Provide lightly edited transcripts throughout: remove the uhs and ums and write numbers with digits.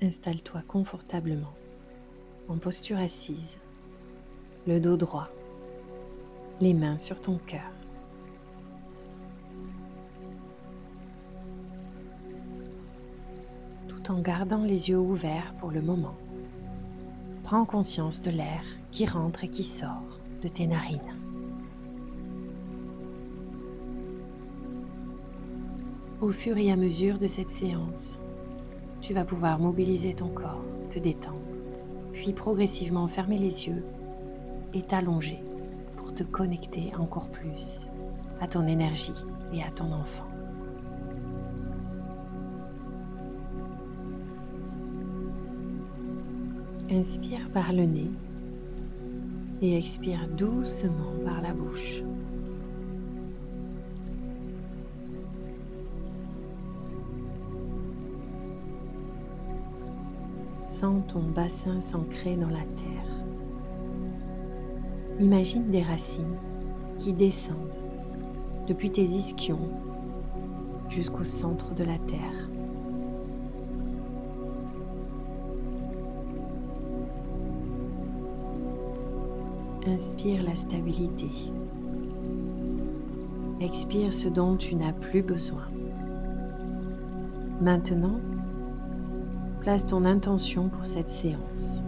Installe-toi confortablement, en posture assise, le dos droit, les mains sur ton cœur. Tout en gardant les yeux ouverts pour le moment, prends conscience de l'air qui rentre et qui sort de tes narines. Au fur et à mesure de cette séance, tu vas pouvoir mobiliser ton corps, te détendre, puis progressivement fermer les yeux et t'allonger pour te connecter encore plus à ton énergie et à ton enfant. Inspire par le nez et expire doucement par la bouche. Sens ton bassin s'ancrer dans la terre. Imagine des racines qui descendent depuis tes ischions jusqu'au centre de la terre. Inspire la stabilité. Expire ce dont tu n'as plus besoin. Maintenant, place ton intention pour cette séance.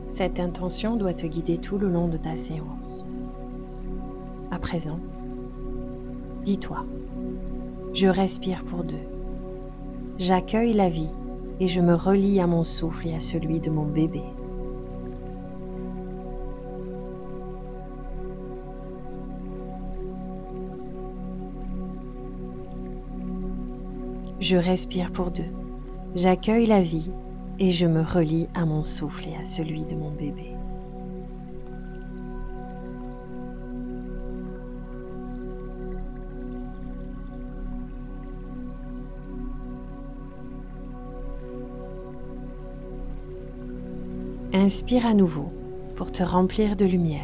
Cette intention doit te guider tout le long de ta séance. À présent, dis-toi, je respire pour deux. J'accueille la vie et je me relie à mon souffle et à celui de mon bébé. Je respire pour deux. J'accueille la vie et je me relie à mon souffle et à celui de mon bébé. Inspire à nouveau pour te remplir de lumière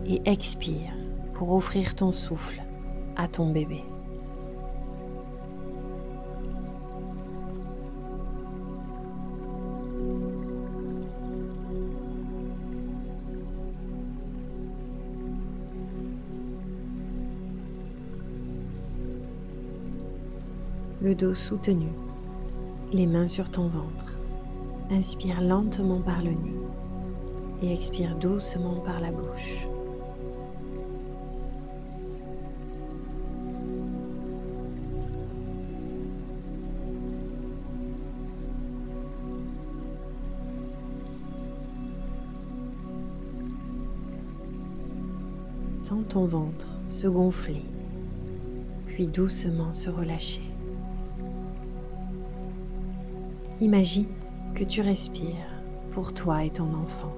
et expire pour offrir ton souffle à ton bébé. Le dos soutenu, les mains sur ton ventre. Inspire lentement par le nez et expire doucement par la bouche. Sens ton ventre se gonfler, puis doucement se relâcher. Imagine que tu respires pour toi et ton enfant.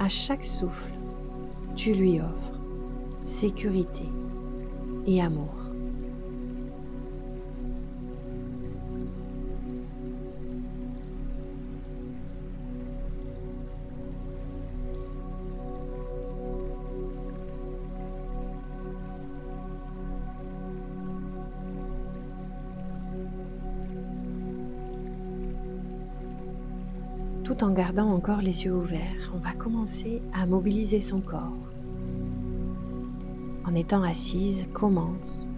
À chaque souffle, tu lui offres sécurité et amour. Tout en gardant encore les yeux ouverts, on va commencer à mobiliser son corps. En étant assise, commence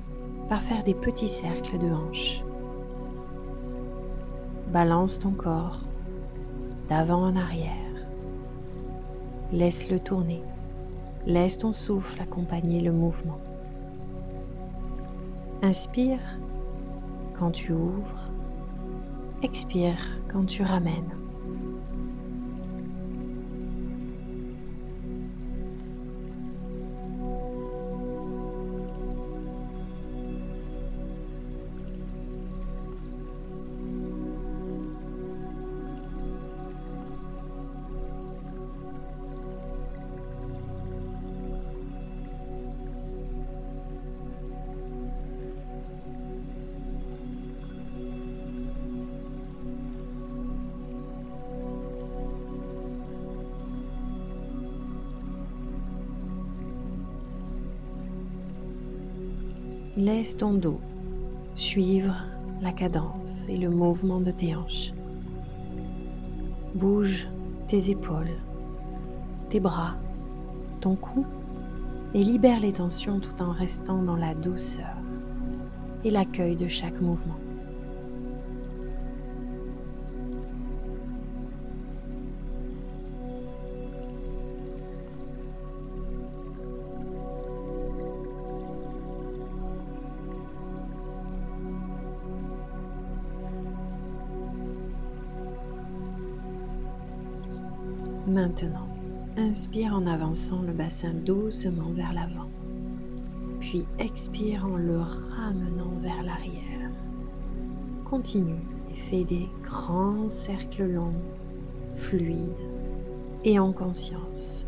par faire des petits cercles de hanches. Balance ton corps d'avant en arrière. Laisse-le tourner. Laisse ton souffle accompagner le mouvement. Inspire quand tu ouvres. Expire quand tu ramènes. Laisse ton dos suivre la cadence et le mouvement de tes hanches. Bouge tes épaules, tes bras, ton cou et libère les tensions tout en restant dans la douceur et l'accueil de chaque mouvement. Maintenant, inspire en avançant le bassin doucement vers l'avant, puis expire en le ramenant vers l'arrière. Continue et fais des grands cercles longs, fluides et en conscience.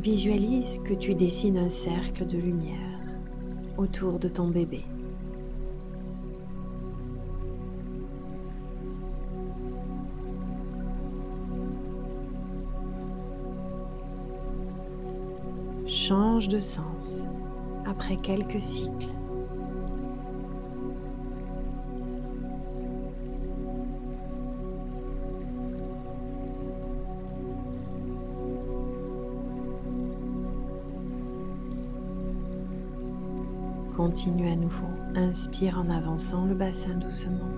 Visualise que tu dessines un cercle de lumière autour de ton bébé. Change de sens après quelques cycles. Continue à nouveau. Inspire en avançant le bassin doucement.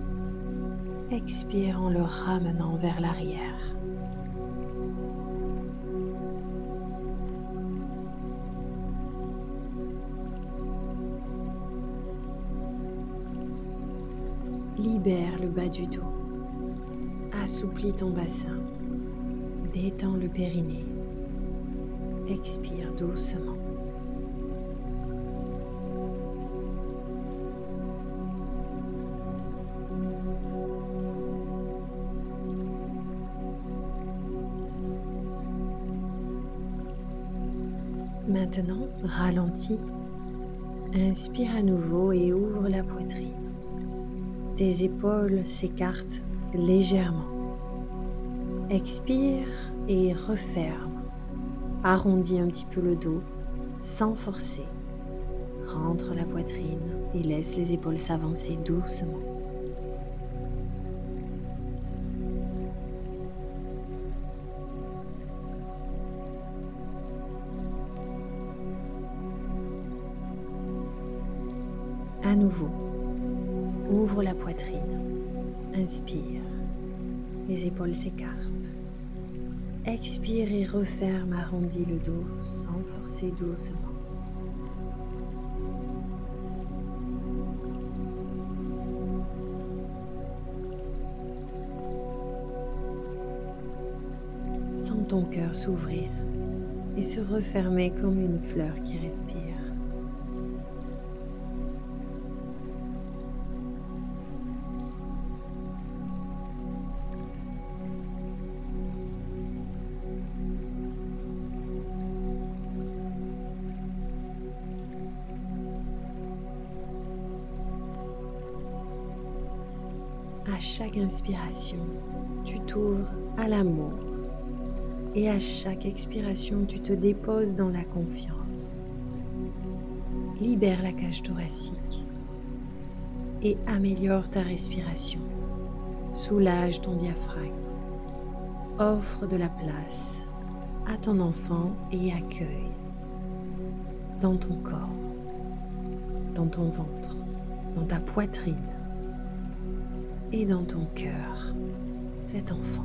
Expire en le ramenant vers l'arrière. Libère le bas du dos. Assouplis ton bassin. Détends le périnée. Expire doucement. Maintenant, ralentis. Inspire à nouveau et ouvre la poitrine. Tes épaules s'écartent légèrement. Expire et referme. Arrondis un petit peu le dos sans forcer. Rentre la poitrine et laisse les épaules s'avancer doucement. À nouveau, ouvre la poitrine, inspire, les épaules s'écartent, expire et referme, arrondis le dos sans forcer doucement. Sens ton cœur s'ouvrir et se refermer comme une fleur qui respire. À chaque inspiration, tu t'ouvres à l'amour et à chaque expiration, tu te déposes dans la confiance. Libère la cage thoracique et améliore ta respiration. Soulage ton diaphragme. Offre de la place à ton enfant et accueille dans ton corps, dans ton ventre, dans ta poitrine et dans ton cœur, cet enfant.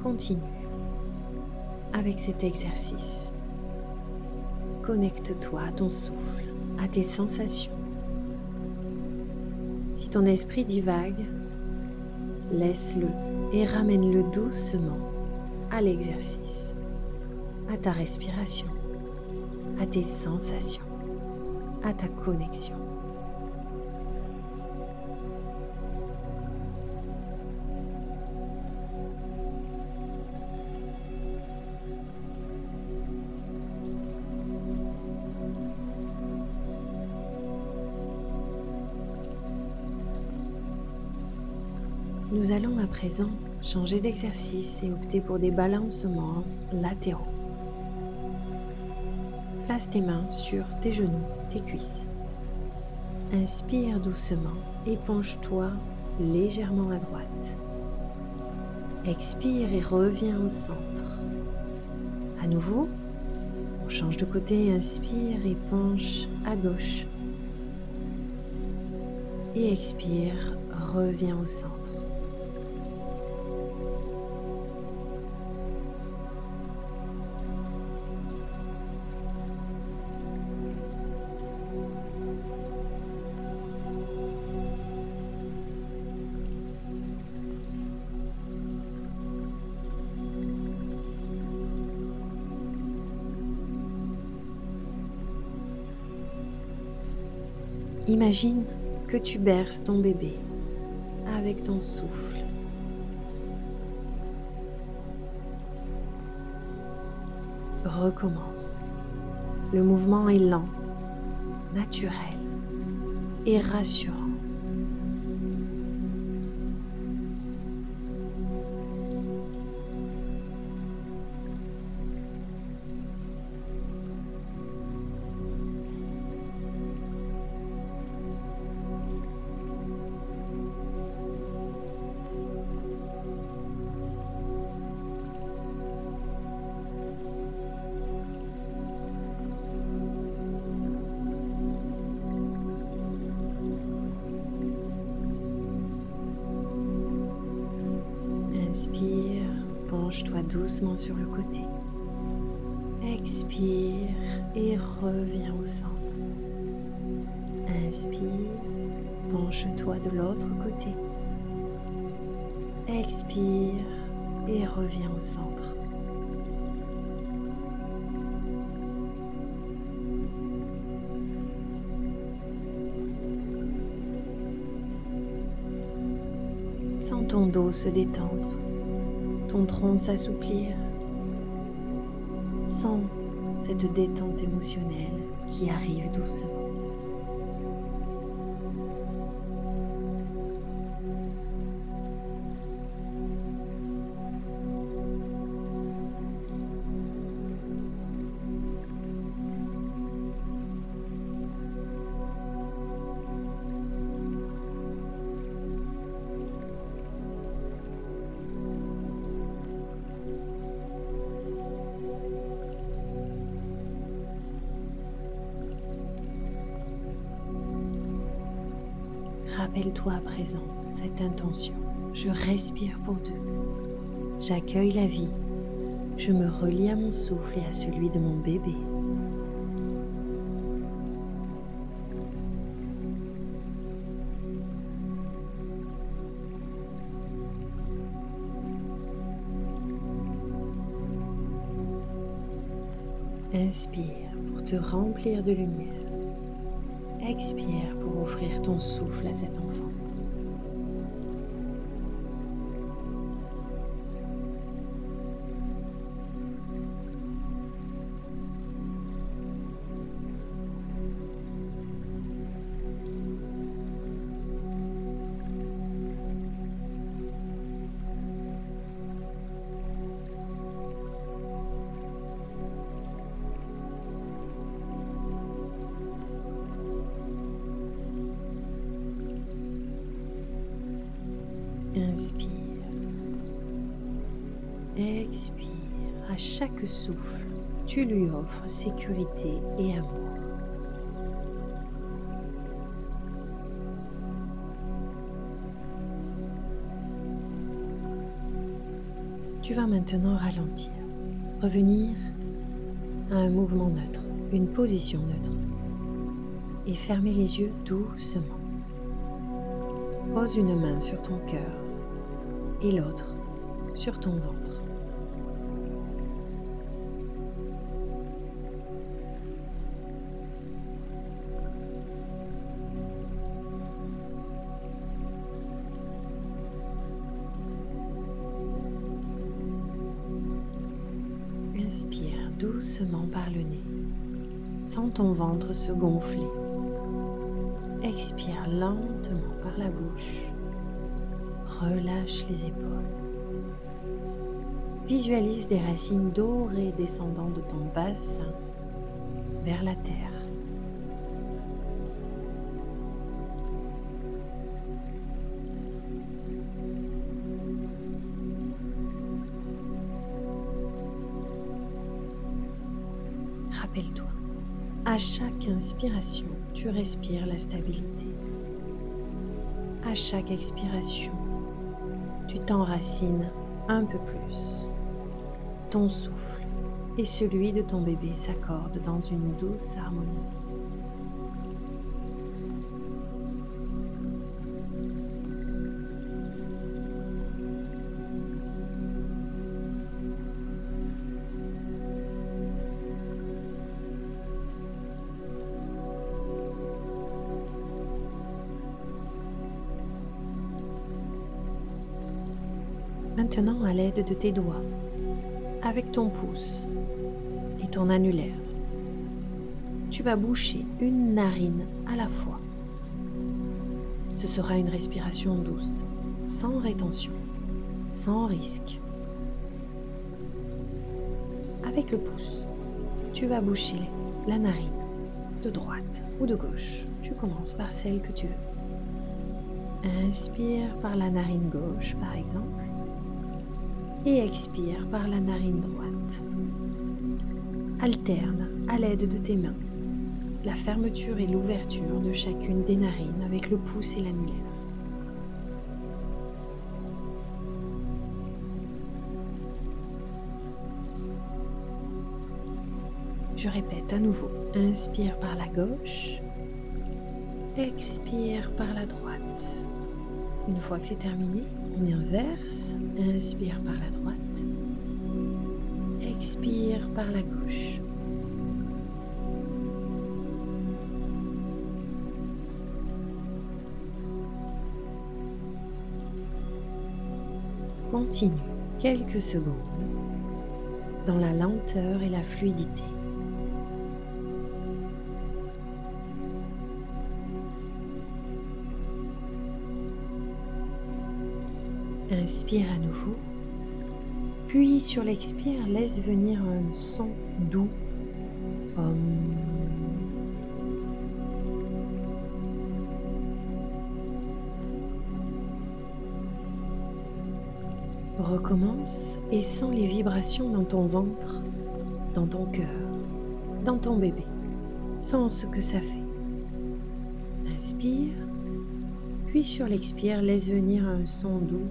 Continue avec cet exercice. Connecte-toi à ton souffle, à tes sensations. Si ton esprit divague, laisse-le et ramène-le doucement à l'exercice, à ta respiration. à tes sensations, à ta connexion. Nous allons à présent changer d'exercice et opter pour des balancements latéraux. Place tes mains sur tes genoux, tes cuisses. Inspire doucement et penche-toi légèrement à droite. Expire et reviens au centre. À nouveau, on change de côté, inspire et penche à gauche. Et expire, reviens au centre. Imagine que tu berces ton bébé avec ton souffle. Recommence. Le mouvement est lent, naturel et rassurant. Inspire, penche-toi doucement sur le côté. Expire et reviens au centre. Inspire, penche-toi de l'autre côté. Expire et reviens au centre. Sens ton dos se détendre, ton tronc s'assouplir. Sens cette détente émotionnelle qui arrive doucement. Rappelle-toi à présent cette intention. Je respire pour deux. J'accueille la vie. Je me relie à mon souffle et à celui de mon bébé. Inspire pour te remplir de lumière. Expire pour offrir ton souffle à cet enfant. Inspire. Expire. À chaque souffle, tu lui offres sécurité et amour. Tu vas maintenant ralentir, revenir à un mouvement neutre, une position neutre, et fermer les yeux doucement. Pose une main sur ton cœur et l'autre sur ton ventre. Inspire doucement par le nez. Sens ton ventre se gonfler. Expire lentement par la bouche. Relâche les épaules. Visualise des racines dorées descendant de ton bassin vers la terre. Rappelle-toi, à chaque inspiration, tu respires la stabilité. À chaque expiration, tu t'enracines un peu plus. Ton souffle et celui de ton bébé s'accordent dans une douce harmonie. Maintenant, à l'aide de tes doigts, avec ton pouce et ton annulaire, tu vas boucher une narine à la fois. Ce sera une respiration douce, sans rétention, sans risque. Avec le pouce, tu vas boucher la narine de droite ou de gauche. Tu commences par celle que tu veux. Inspire par la narine gauche, par exemple. Et expire par la narine droite. Alterne à l'aide de tes mains la fermeture et l'ouverture de chacune des narines avec le pouce et l'annulaire. Je répète à nouveau. Inspire par la gauche. Expire par la droite. Une fois que c'est terminé, on inverse. Inspire par la droite. Expire par la gauche. Continue quelques secondes dans la lenteur et la fluidité. Inspire à nouveau, puis sur l'expire, laisse venir un son doux. Recommence et sens les vibrations dans ton ventre, dans ton cœur, dans ton bébé. Sens ce que ça fait. Inspire, puis sur l'expire, laisse venir un son doux.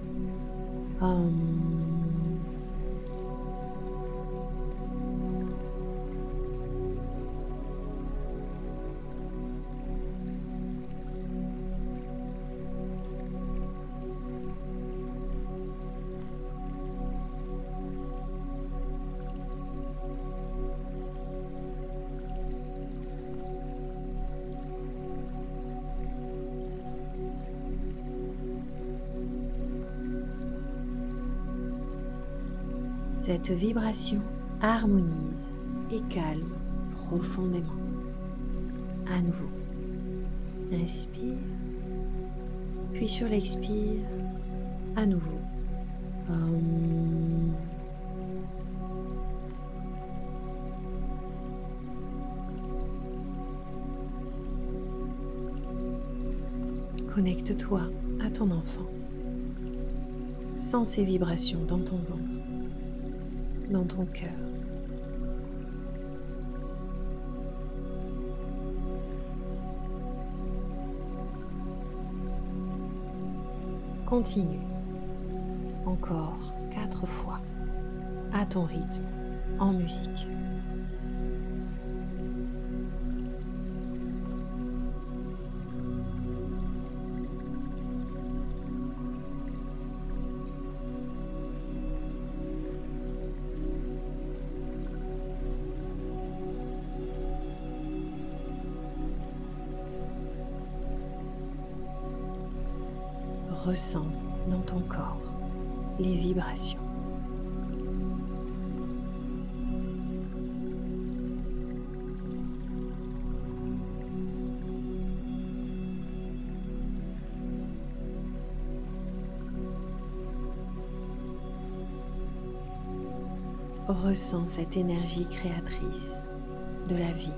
Cette vibration harmonise et calme profondément. À nouveau, inspire, puis sur l'expire, à nouveau. Connecte-toi à ton enfant. Sens ces vibrations dans ton ventre, dans ton cœur. Continue. Encore 4 fois, à ton rythme, en musique. Ressens dans ton corps les vibrations. Ressens cette énergie créatrice de la vie.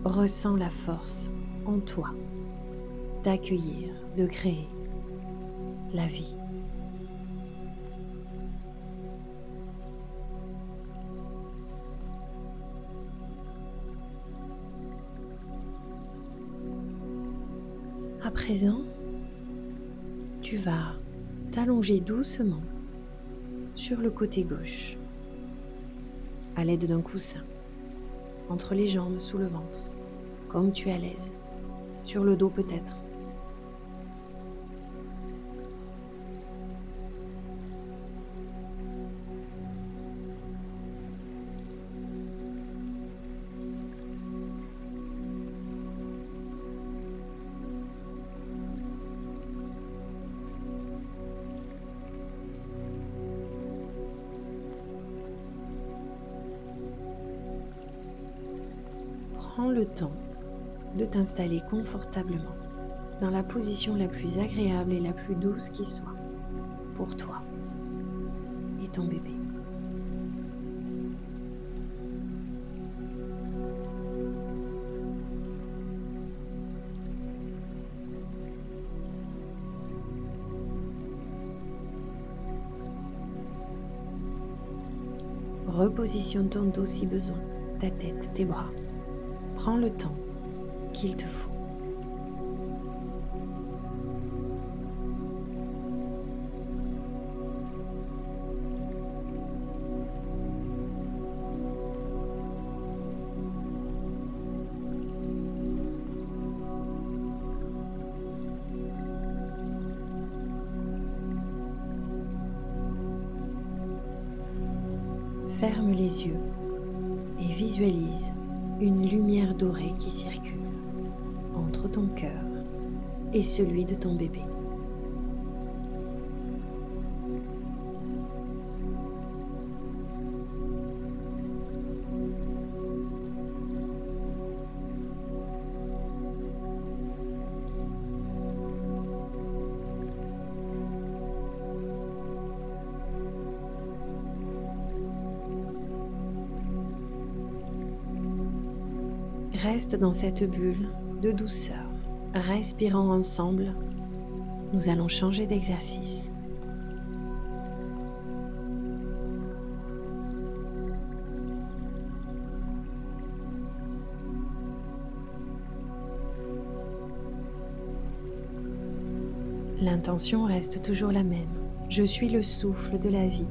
Ressens la force en toi d'accueillir, de créer la vie. À présent, tu vas t'allonger doucement sur le côté gauche à l'aide d'un coussin, entre les jambes, sous le ventre, comme tu es à l'aise, sur le dos peut-être. Prends le temps de t'installer confortablement dans la position la plus agréable et la plus douce qui soit pour toi et ton bébé. Repositionne ton dos si besoin, ta tête, tes bras. Prends le temps qu'il te faut. Ferme les yeux et visualise une lumière dorée qui circule entre ton cœur et celui de ton bébé. Reste dans cette bulle de douceur. Respirons ensemble. Nous allons changer d'exercice. L'intention reste toujours la même. Je suis le souffle de la vie.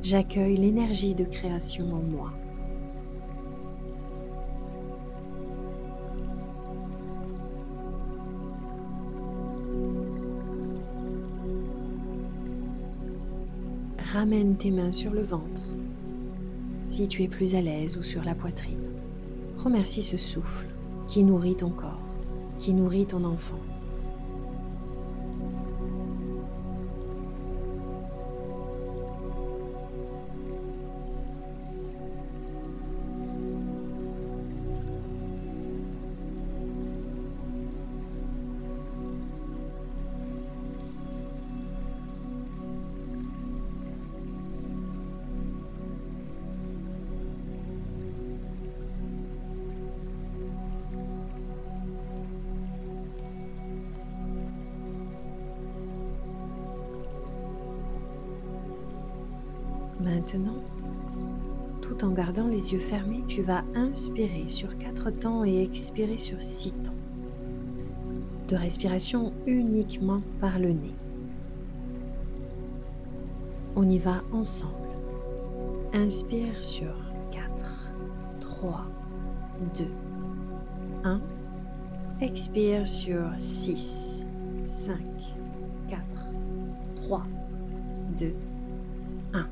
J'accueille l'énergie de création en moi. Ramène tes mains sur le ventre, si tu es plus à l'aise, ou sur la poitrine. Remercie ce souffle qui nourrit ton corps, qui nourrit ton enfant. Maintenant, tout en gardant les yeux fermés, tu vas inspirer sur 4 temps et expirer sur 6 temps. De respiration uniquement par le nez. On y va ensemble. Inspire sur 4, 3, 2, 1. Expire sur 6, 5, 4, 3, 2, 1.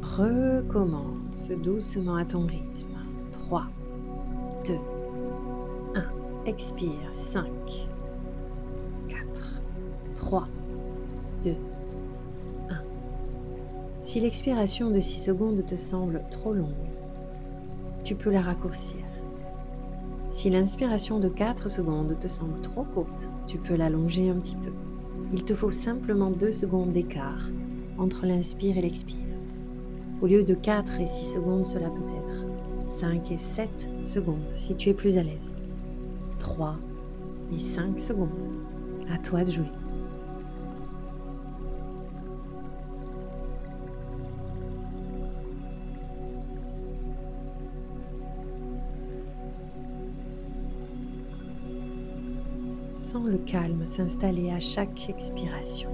Recommence doucement à ton rythme. 3, 2, 1. Expire. 5, 4, 3, 2, 1. Si l'expiration de 6 secondes te semble trop longue, tu peux la raccourcir. Si l'inspiration de 4 secondes te semble trop courte, tu peux l'allonger un petit peu. Il te faut simplement 2 secondes d'écart entre l'inspire et l'expire. Au lieu de 4 et 6 secondes, cela peut être 5 et 7 secondes si tu es plus à l'aise. 3 et 5 secondes. À toi de jouer. Sens le calme s'installer à chaque expiration.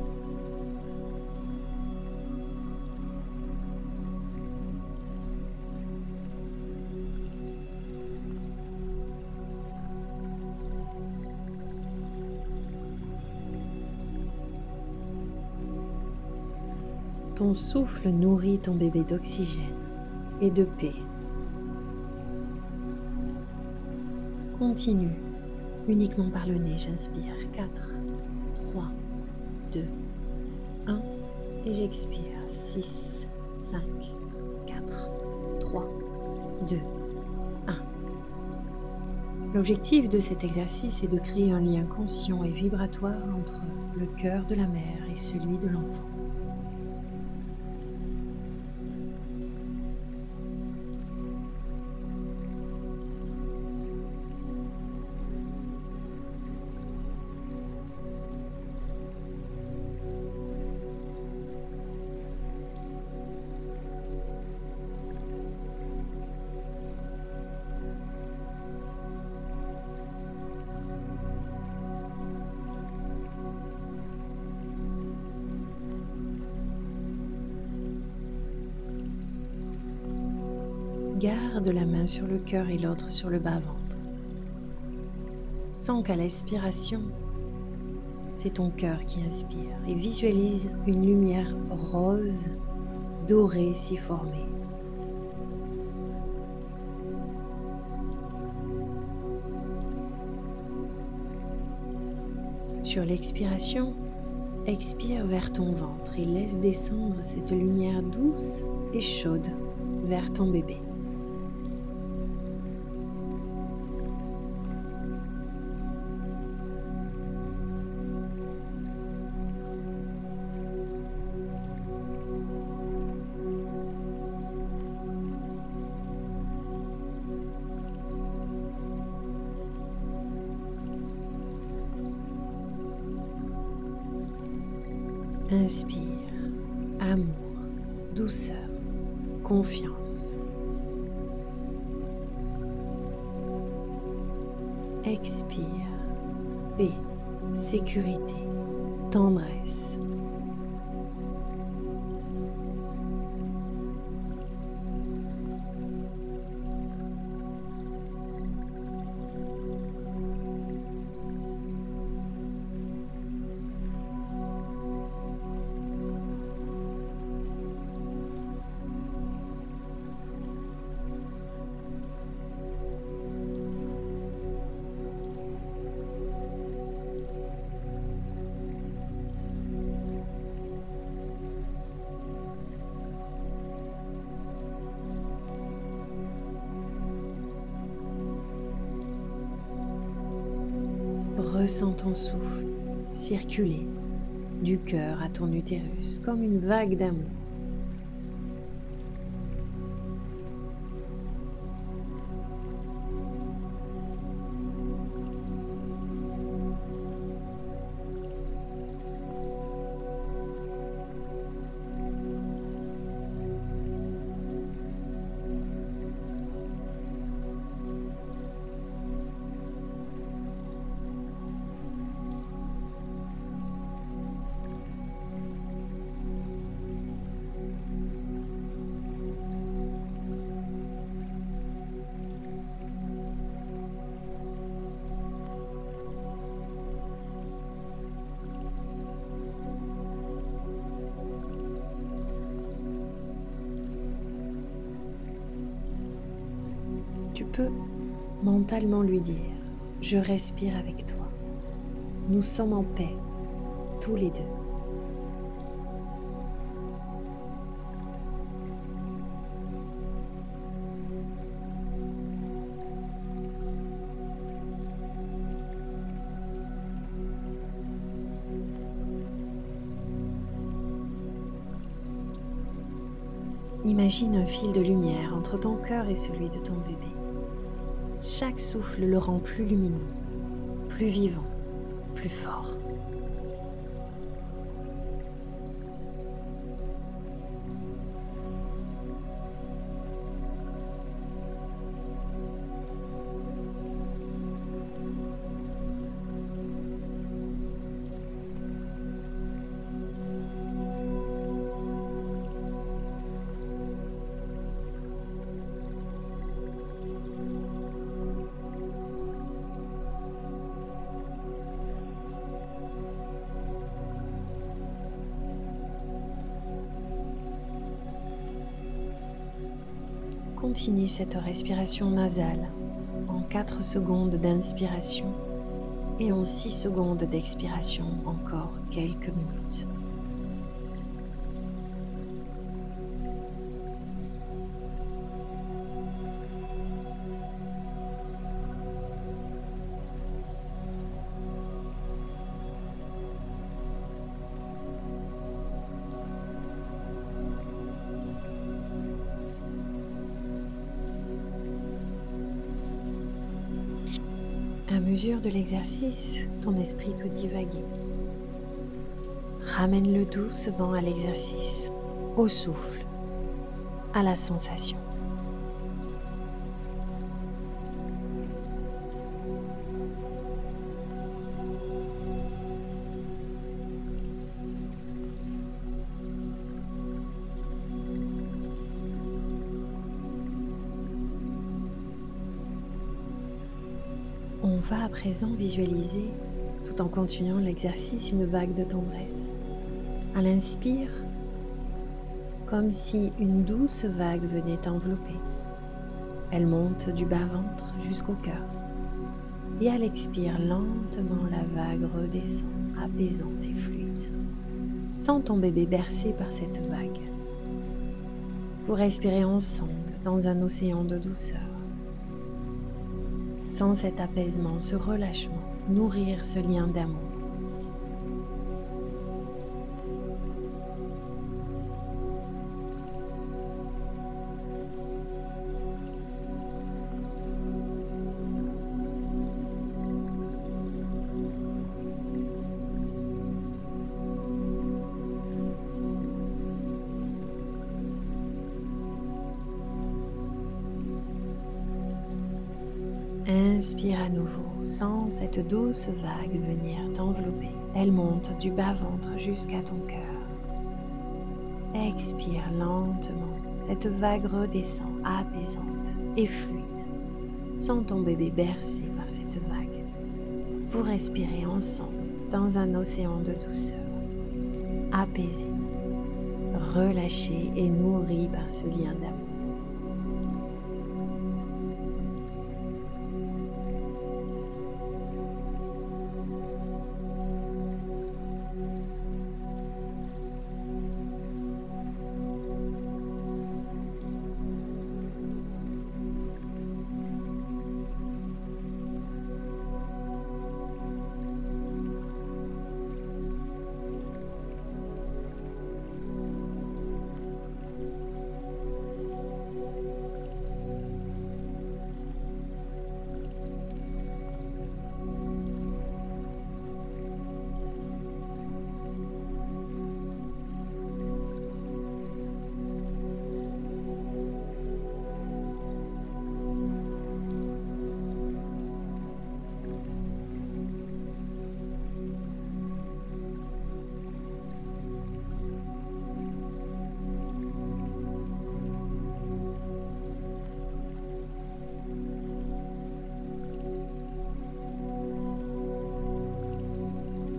Ton souffle nourrit ton bébé d'oxygène et de paix. Continue uniquement par le nez. J'inspire 4, 3, 2, 1 et j'expire 6, 5, 4, 3, 2, 1. L'objectif de cet exercice est de créer un lien conscient et vibratoire entre le cœur de la mère et celui de l'enfant. Garde la main sur le cœur et l'autre sur le bas-ventre. Sens qu'à l'expiration, c'est ton cœur qui inspire et visualise une lumière rose, dorée s'y former. Sur l'expiration, expire vers ton ventre et laisse descendre cette lumière douce et chaude vers ton bébé. Inspire, amour, douceur, confiance. Expire, paix, sécurité, tendresse. Ressens ton souffle circuler du cœur à ton utérus comme une vague d'amour. Tu peux mentalement lui dire « Je respire avec toi. Nous sommes en paix, tous les deux. » Imagine un fil de lumière entre ton cœur et celui de ton bébé. Chaque souffle le rend plus lumineux, plus vivant, plus fort. Continue cette respiration nasale en 4 secondes d'inspiration et en 6 secondes d'expiration, encore quelques minutes. À mesure de l'exercice, ton esprit peut divaguer. Ramène-le doucement à l'exercice, au souffle, à la sensation. On va à présent visualiser, tout en continuant l'exercice, une vague de tendresse. À l'inspire, comme si une douce vague venait t'envelopper. Elle monte du bas-ventre jusqu'au cœur. Et à l'expire, lentement la vague redescend, apaisante et fluide. Sens ton bébé bercé par cette vague. Vous respirez ensemble dans un océan de douceur. Sans cet apaisement, ce relâchement, nourrir ce lien d'amour. Inspire à nouveau, sens cette douce vague venir t'envelopper. Elle monte du bas-ventre jusqu'à ton cœur. Expire lentement, cette vague redescend, apaisante et fluide. Sens ton bébé bercé par cette vague. Vous respirez ensemble dans un océan de douceur, apaisé, relâché et nourri par ce lien d'amour.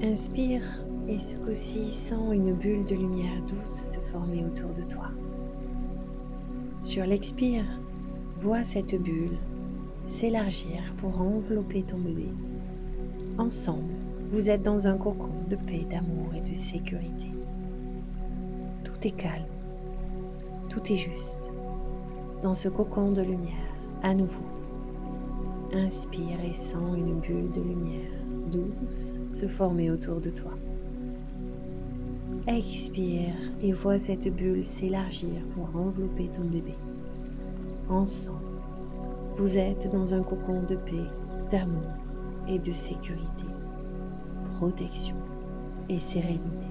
Inspire et ce coup-ci, sens une bulle de lumière douce se former autour de toi. Sur l'expire, vois cette bulle s'élargir pour envelopper ton bébé. Ensemble, vous êtes dans un cocon de paix, d'amour et de sécurité. Tout est calme, tout est juste. Dans ce cocon de lumière, à nouveau, inspire et sens une bulle de lumière douce se former autour de toi. Expire et vois cette bulle s'élargir pour envelopper ton bébé. Ensemble, vous êtes dans un cocon de paix, d'amour et de sécurité, protection et sérénité.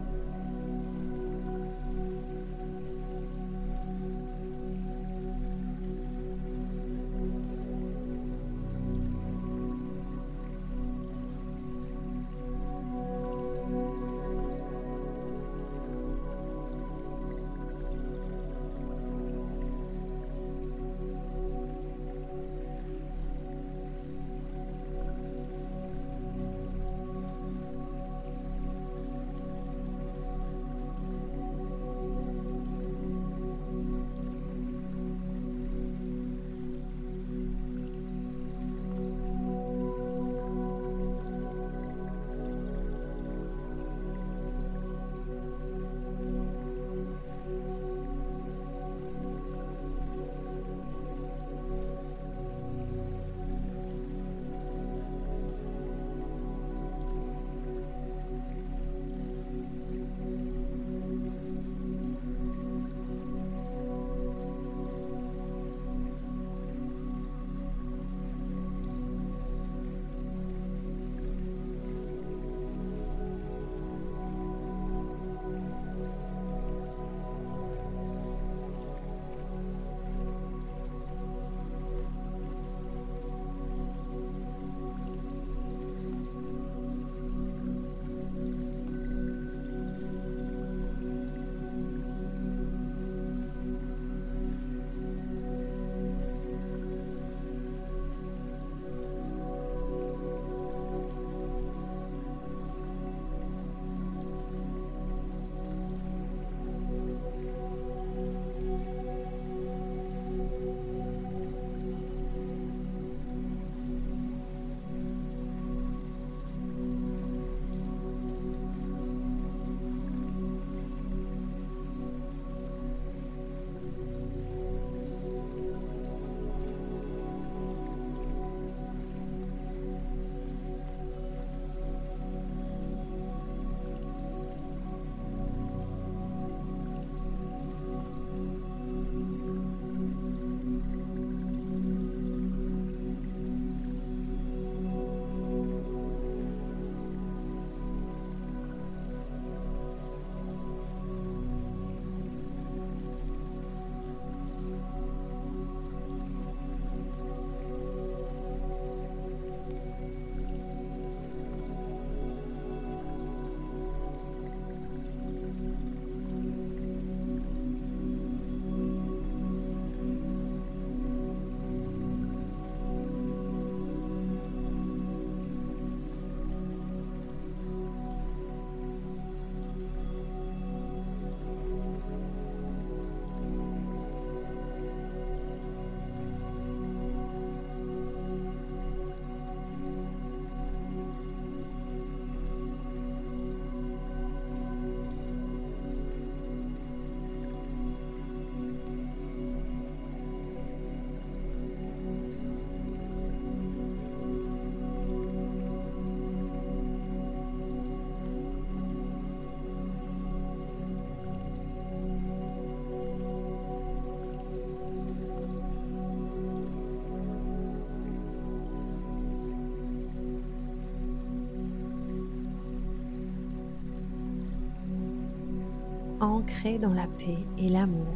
Ancré dans la paix et l'amour,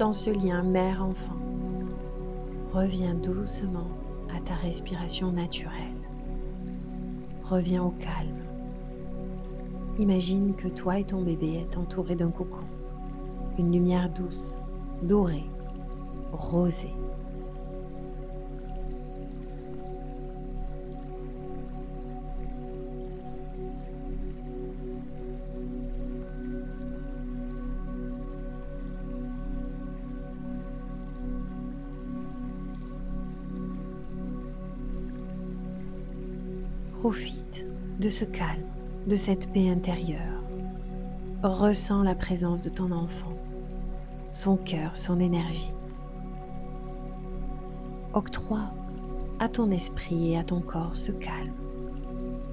dans ce lien mère-enfant, reviens doucement à ta respiration naturelle. Reviens au calme. Imagine que toi et ton bébé êtes entourés d'un cocon, une lumière douce, dorée, rosée. Profite de ce calme, de cette paix intérieure. Ressens la présence de ton enfant, son cœur, son énergie. Octroie à ton esprit et à ton corps ce calme,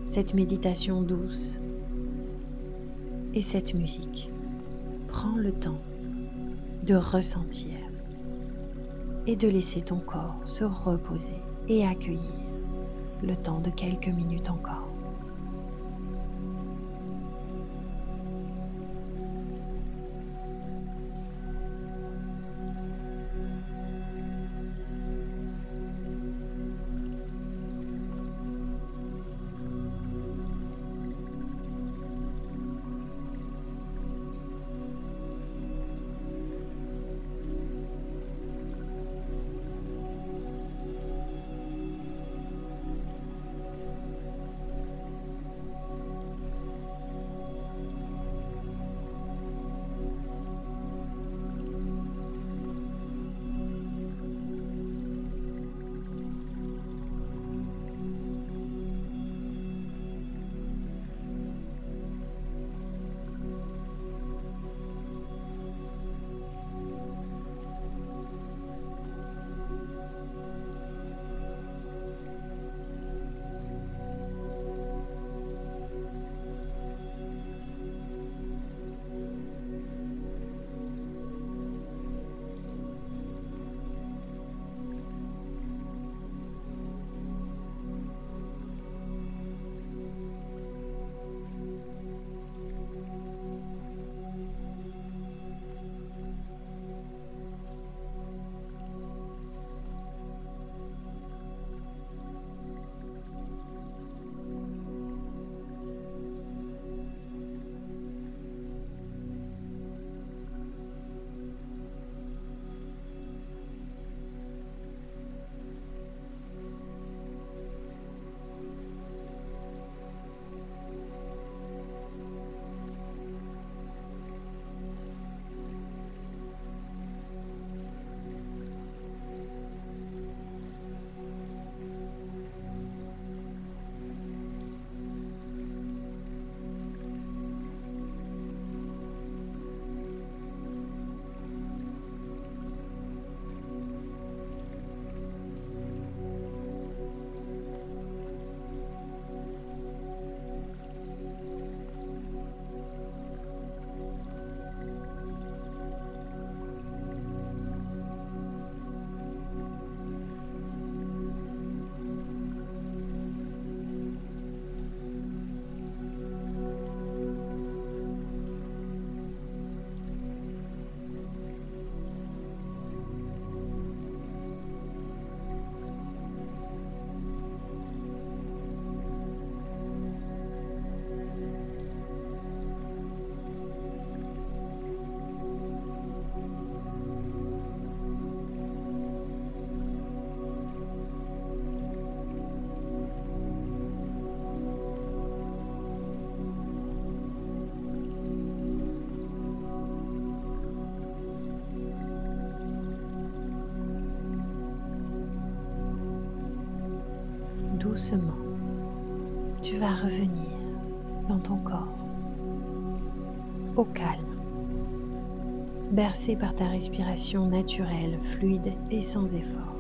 cette méditation douce. et cette musique. Prends le temps de ressentir et de laisser ton corps se reposer et accueillir le temps de quelques minutes encore. Doucement, tu vas revenir dans ton corps, au calme, bercé par ta respiration naturelle, fluide et sans effort.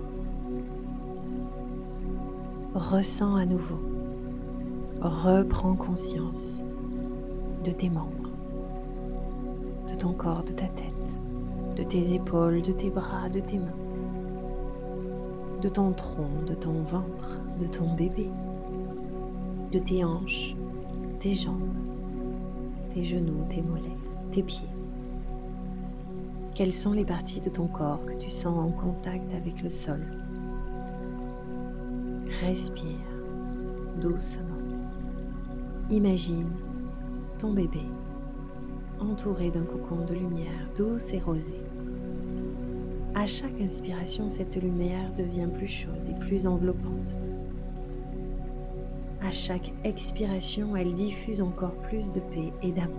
Ressens à nouveau, reprends conscience de tes membres, de ton corps, de ta tête, de tes épaules, de tes bras, de tes mains, de ton tronc, de ton ventre, de ton bébé, de tes hanches, tes jambes, tes genoux, tes mollets, tes pieds. Quelles sont les parties de ton corps que tu sens en contact avec le sol? Respire doucement. Imagine ton bébé entouré d'un cocon de lumière douce et rosée. À chaque inspiration, cette lumière devient plus chaude et plus enveloppante. À chaque expiration, elle diffuse encore plus de paix et d'amour.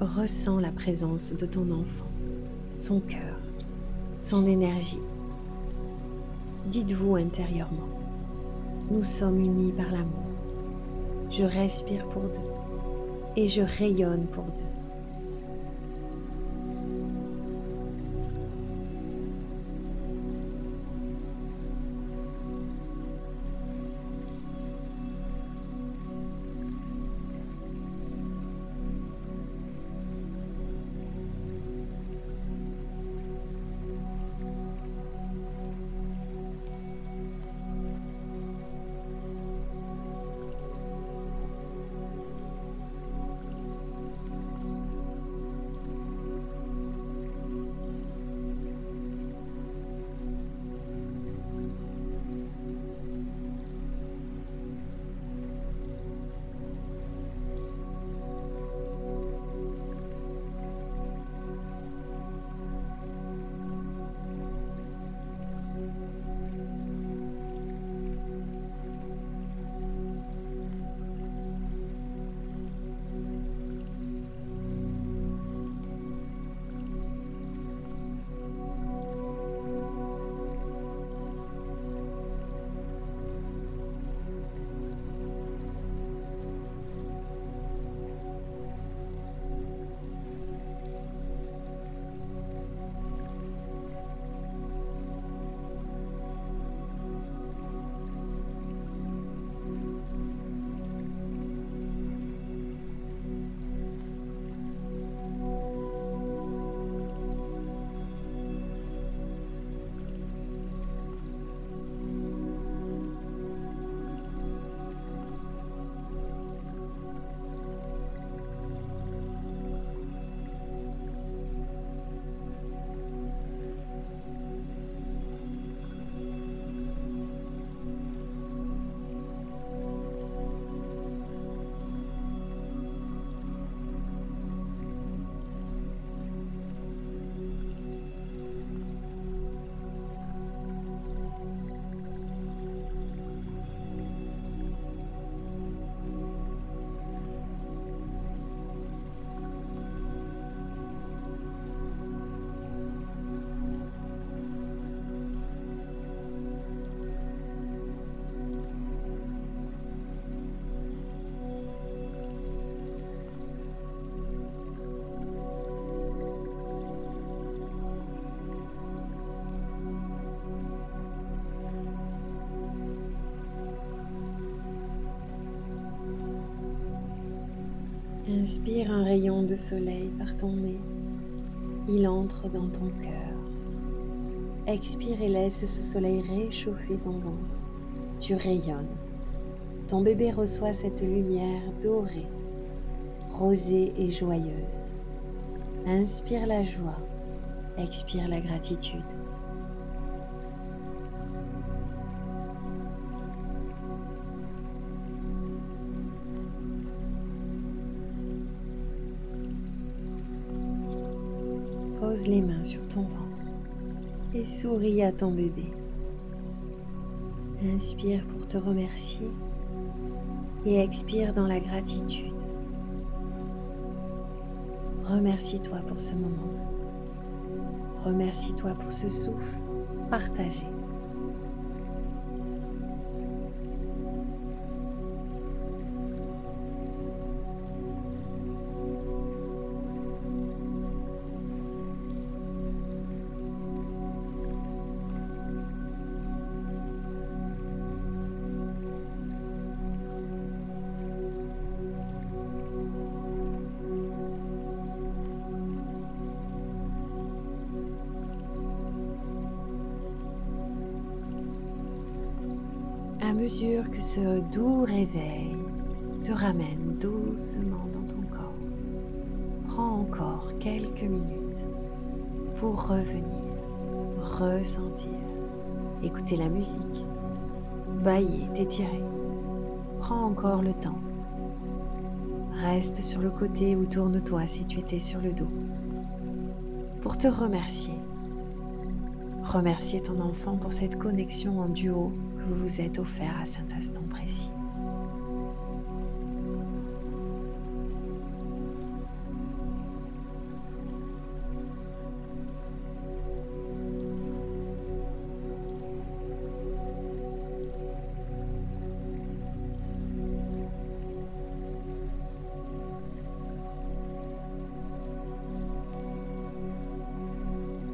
Ressens la présence de ton enfant, son cœur, son énergie. Dites-vous intérieurement: nous sommes unis par l'amour. Je respire pour deux et je rayonne pour deux. Inspire un rayon de soleil par ton nez. Il entre dans ton cœur. Expire et laisse ce soleil réchauffer ton ventre. Tu rayonnes. Ton bébé reçoit cette lumière dorée, rosée et joyeuse. Inspire la joie. Expire la gratitude. Pose les mains sur ton ventre et souris à ton bébé. Inspire pour te remercier et expire dans la gratitude. Remercie-toi pour ce moment. Remercie-toi pour ce souffle partagé. À mesure que ce doux réveil te ramène doucement dans ton corps, prends encore quelques minutes pour revenir, ressentir, écouter la musique, bâiller, t'étirer. Prends encore le temps. Reste sur le côté ou tourne-toi si tu étais sur le dos. Pour te remercier. Remercier ton enfant pour cette connexion en duo que vous vous êtes offert à cet instant précis.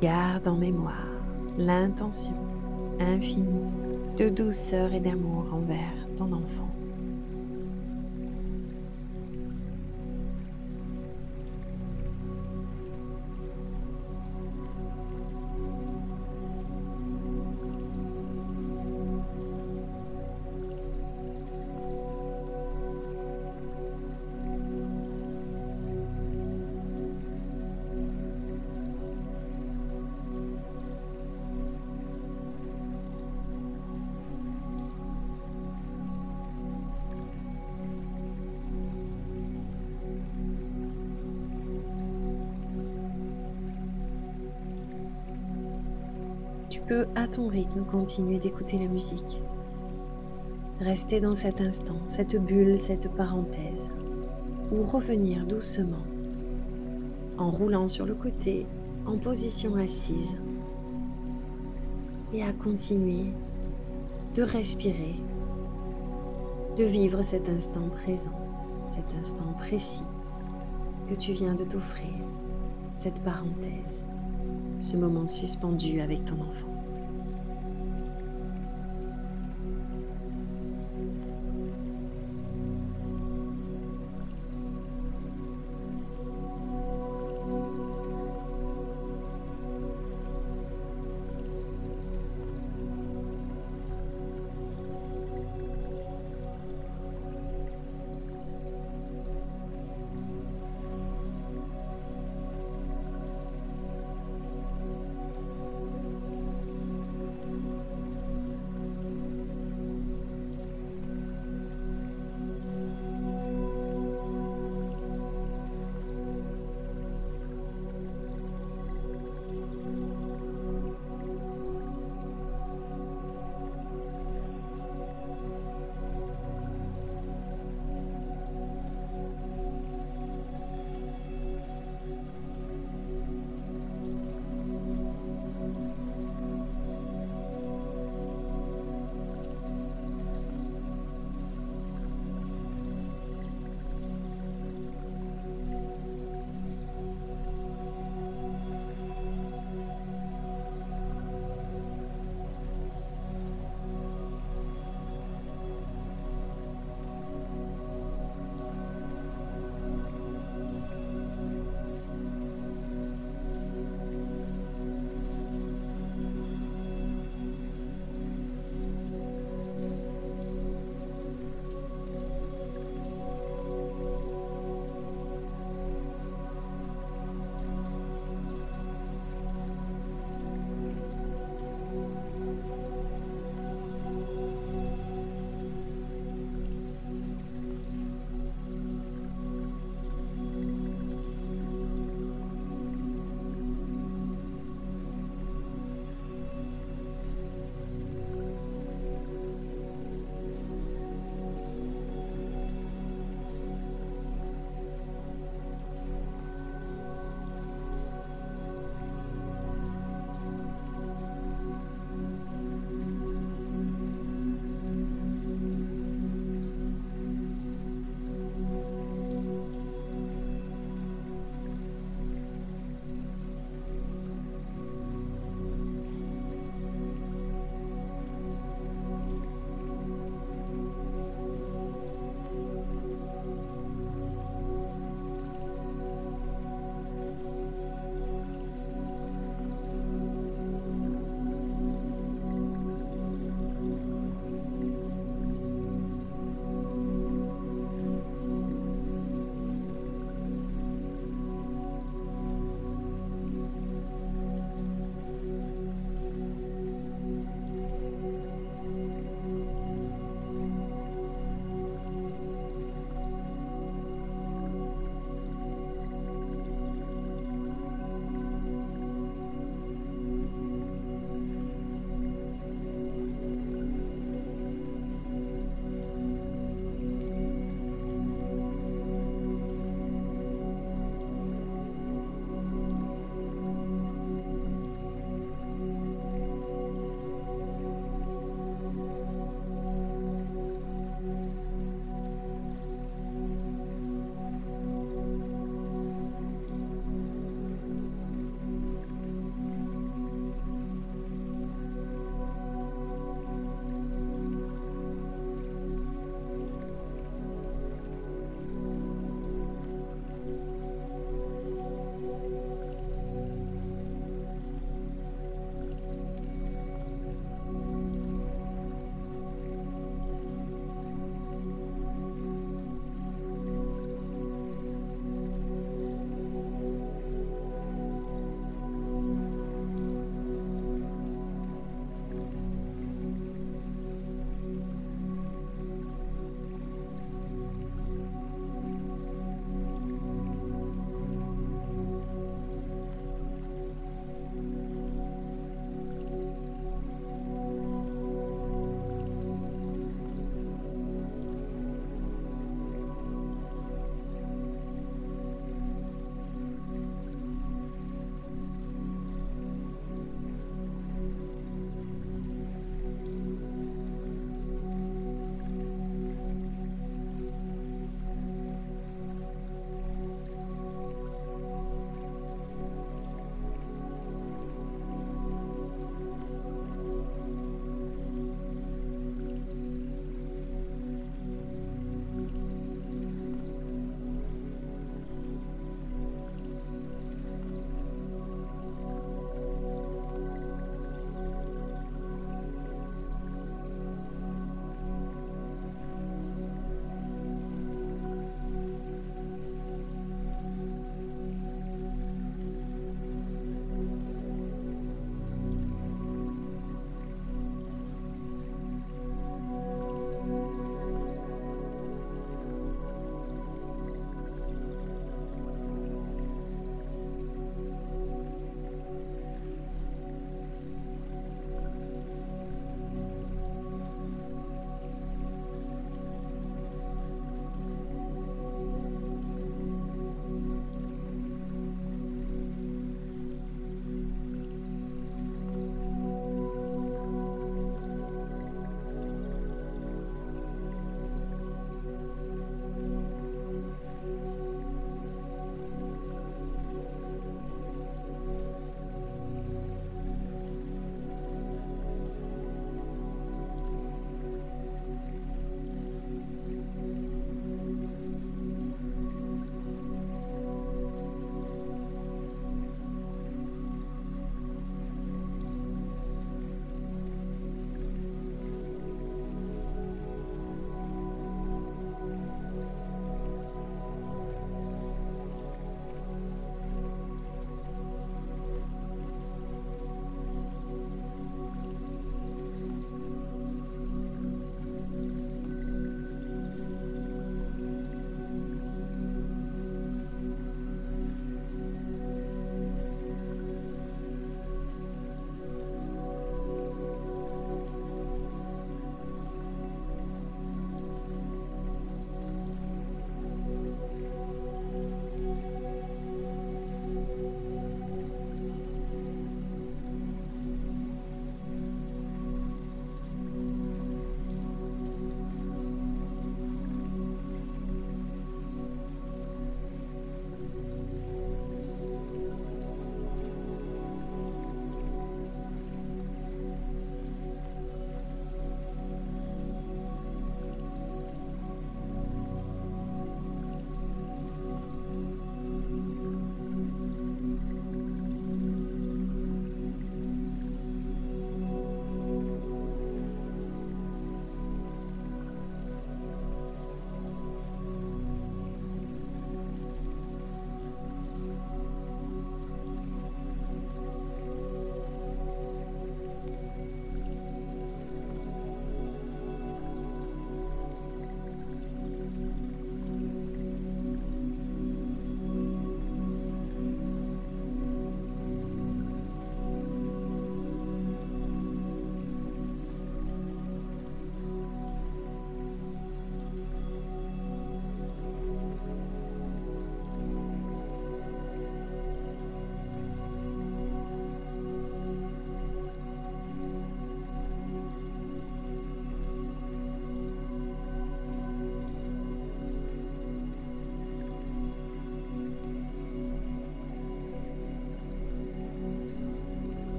Garde en mémoire l'intention infinie de douceur et d'amour envers ton enfant. Tu peux à ton rythme continuer d'écouter la musique. Rester dans cet instant, cette bulle, cette parenthèse, ou revenir doucement, en roulant sur le côté, en position assise, et à continuer de respirer, de vivre cet instant présent, cet instant précis que tu viens de t'offrir, cette parenthèse, ce moment suspendu avec ton enfant.